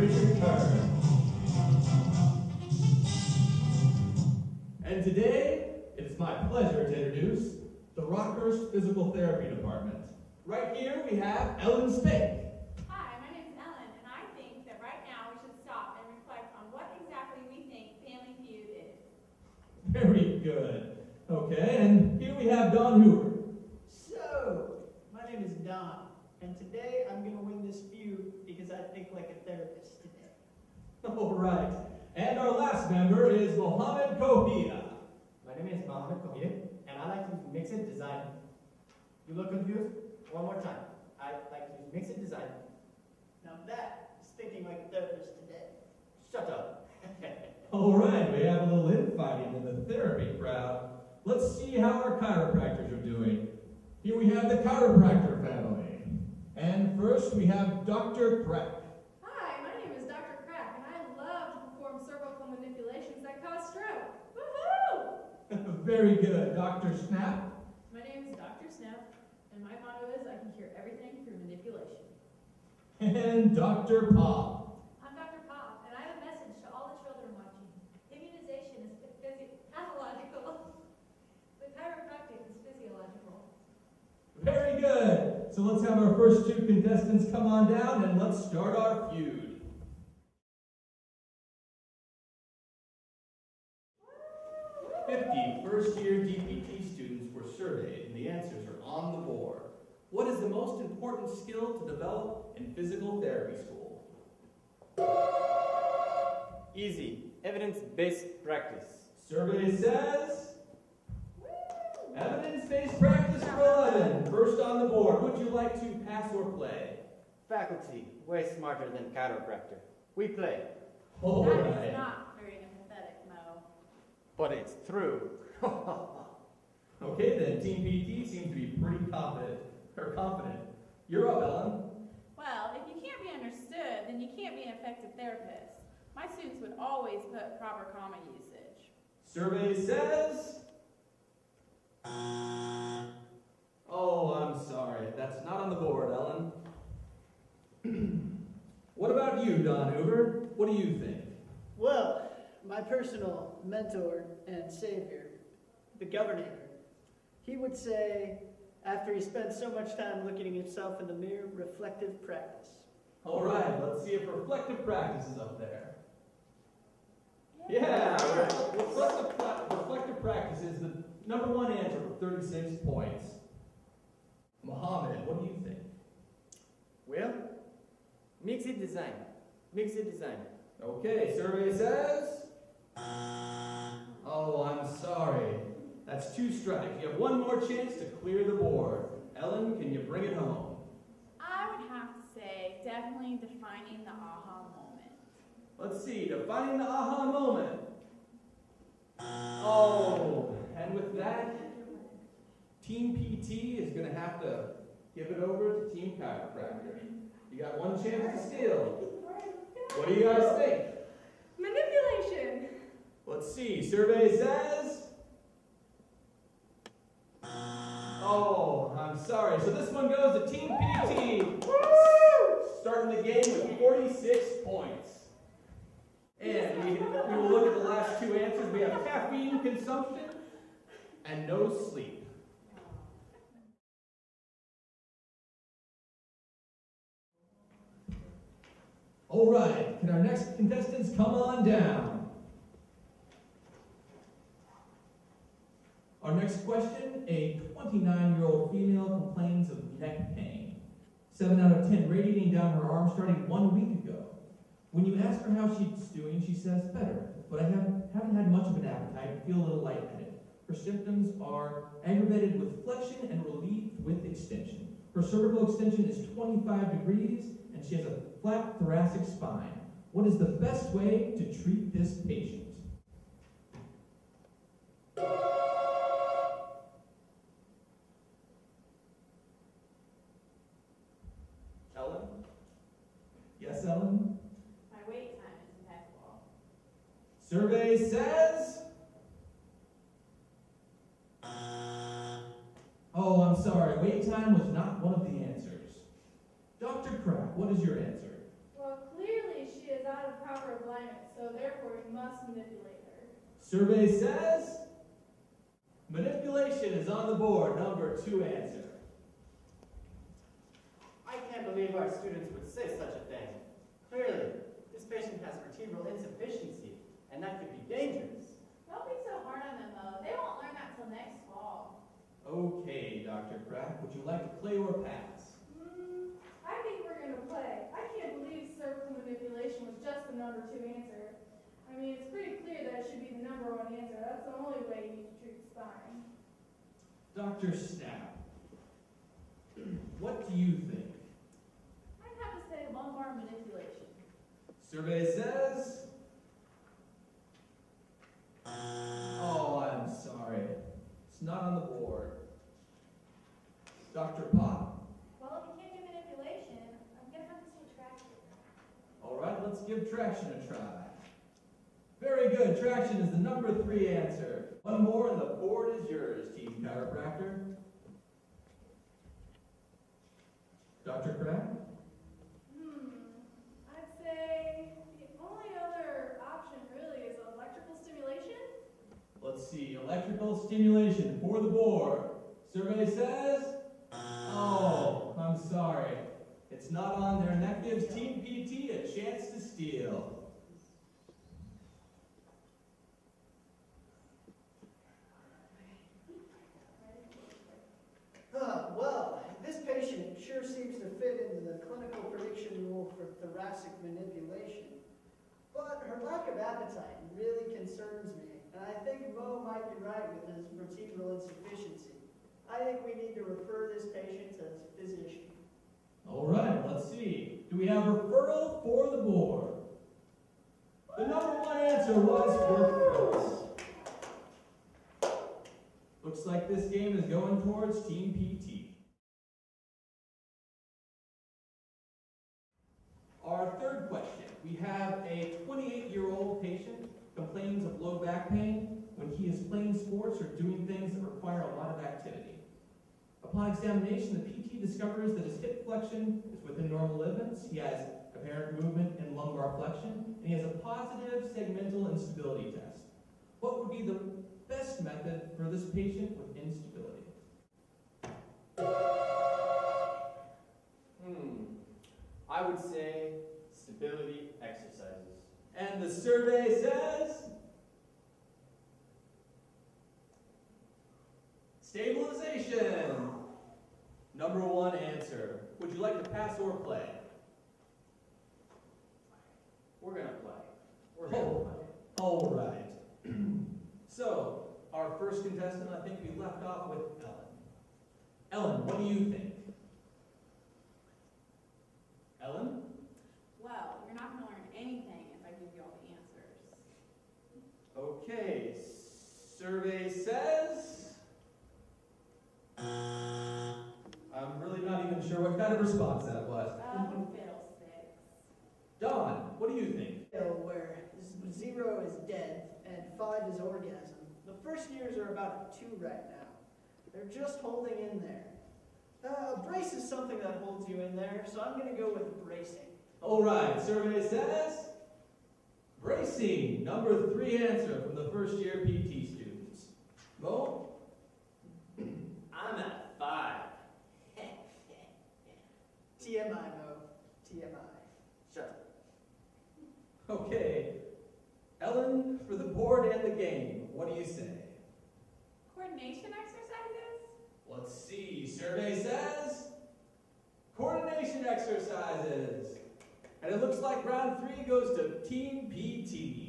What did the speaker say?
return. And today, it is my pleasure to introduce the Rockhurst Physical Therapy Department. Right here we have Ellen Spake. Hi, my name is Ellen, and I think that right now we should stop and reflect on what exactly we think Family Feud is. Very good. Okay, and here we have Don Hoover. So, my name is Don, and today I'm going to win this feud because I think like a therapist today. All right. And our last member is Mohammed Kohia. My name is Mohammed Kohir, and I like to use mixed design. You look confused? One more time. I like to use mixed design. Now that is thinking like a therapist today. Shut up. All right, we have a little infighting in the therapy crowd. Let's see how our chiropractors are doing. Here we have the chiropractor family. And first we have Dr. Crack. Hi, my name is Dr. Crack, and I love to perform cervical manipulations that cause stroke. Woohoo! Very good. Dr. Snap. My name is Dr. Snap, and my motto is I can cure everything through manipulation. And Dr. Pop. I'm Dr. Pop, and I have a message to all the children watching. Immunization is pathological, but chiropractic is physiological. Very good. So let's have our first two contestants come on down and let's start our feud. 50 first-year DPT students were surveyed, and the answers are on the board. What is the most important skill to develop in physical therapy school? Easy. Evidence-based practice. Survey says evidence-based practice for 11. First on the board. Would you like to pass or play? Faculty, way smarter than chiropractor. We play. All That right. is not very empathetic, Mo. But it's true. Okay, then Team PT seems to be pretty confident. You're up, Ellen. Well, if you can't be understood, then you can't be an effective therapist. My students would always put proper comma usage. Survey says. Oh, I'm sorry. That's not on the board, Ellen. What about you, Don Hoover? What do you think? Well, my personal mentor and savior, the governor, he would say, after he spent so much time looking at himself in the mirror, reflective practice. All right, let's see if reflective practice is up there. Yeah, reflective practice is the number one answer for 36 points. Mohammed, what do you think? Well, mixed design. Mixed design. Okay, survey says. Oh, I'm sorry. That's 2 strikes. You have one more chance to clear the board. Ellen, can you bring it home? I would have to say definitely defining the aha moment. Let's see, defining the aha moment. Oh, and with that, Team PT is going to have to give it over to Team Chiropractor. You got one chance to steal. What do you guys think? Manipulation! Let's see, survey says. Oh, I'm sorry. So this one goes to Team PT. Starting the game with 46 points. And we will look at the last 2 answers. We have caffeine consumption and no sleep. All right, can our next contestants come on down? Our next question, a 29-year-old female complains of neck pain. 7 out of 10 radiating down her arm starting 1 week ago. When you ask her how she's doing, she says, better, but I haven't had much of an appetite and feel a little lightheaded. Her symptoms are aggravated with flexion and relieved with extension. Her cervical extension is 25 degrees, and she has a flat thoracic spine. What is the best way to treat this patient? Ellen? Yes, Ellen? My wait time is impeccable. Survey says. Oh, I'm sorry. Wait time was not one of the answers. Dr. Crack, what is your answer? Well, clearly she manipulator. Survey says manipulation is on the board. Number 2 answer. I can't believe our students would say such a thing. Clearly, this patient has vertebral insufficiency, and that could be dangerous. Don't be so hard on them, though. They won't learn that till next fall. Okay, Dr. Crack, would you like to play or pass? I think we're going to play. I can't believe cervical manipulation was just the number 2 answer. I mean, it's pretty clear that it should be the number 1 answer. That's the only way you need to treat the spine. Dr. Snap, what do you think? I'd have to say lumbar manipulation. Survey says... Oh, I'm sorry. It's not on the board. Dr. Pop? Well, if you can't do manipulation, I'm gonna have to say traction. All right, let's give traction a try. Very good. Traction is the number 3 answer. One more and the board is yours, Team Chiropractor. Dr. Crack? I'd say the only other option really is electrical stimulation. Let's see. Electrical stimulation for the board. Survey says... Oh, I'm sorry. It's not on there, and that gives Team PT a chance to steal. Well, this patient sure seems to fit into the clinical prediction rule for thoracic manipulation. But her lack of appetite really concerns me, and I think Mo might be right with his vertebral insufficiency. I think we need to refer this patient to his physician. All right, let's see. Do we have referral for the board? The number 1 answer was referrals. Looks like this game is going towards Team PT. Our third question. We have a 28-year-old patient complains of low back pain when he is playing sports or doing things that require a lot of activity. Upon examination, the PT discovers that his hip flexion is within normal limits. He has apparent movement in lumbar flexion, and he has a positive segmental instability test. What would be the best method for this patient with instability? I would say stability exercises. And the survey says... stabilization. Number 1 answer. Would you like to pass or play? We're gonna play. We're gonna play. All right. So, our first contestant, I think we left off with Ellen. Ellen, what do you think? Ellen? Well, you're not going to learn anything if I give you all the answers. Okay, survey says... I'm really not even sure what kind of response that was. Fiddlesticks. Don, what do you think? Where 0 is dead and 5 is orgasm. The first years are about a 2 right now. They're just holding in there. A brace is something that holds you in there, so I'm going to go with bracing. All right, survey says bracing. Number 3 answer from the first year PT students. Mo? I'm at 5. TMI, Mo. TMI. Shut up. Okay. Ellen, for the board and the game, what do you say? Coordination exercises? Let's see. Survey says coordination exercises. And it looks like round 3 goes to Team PT.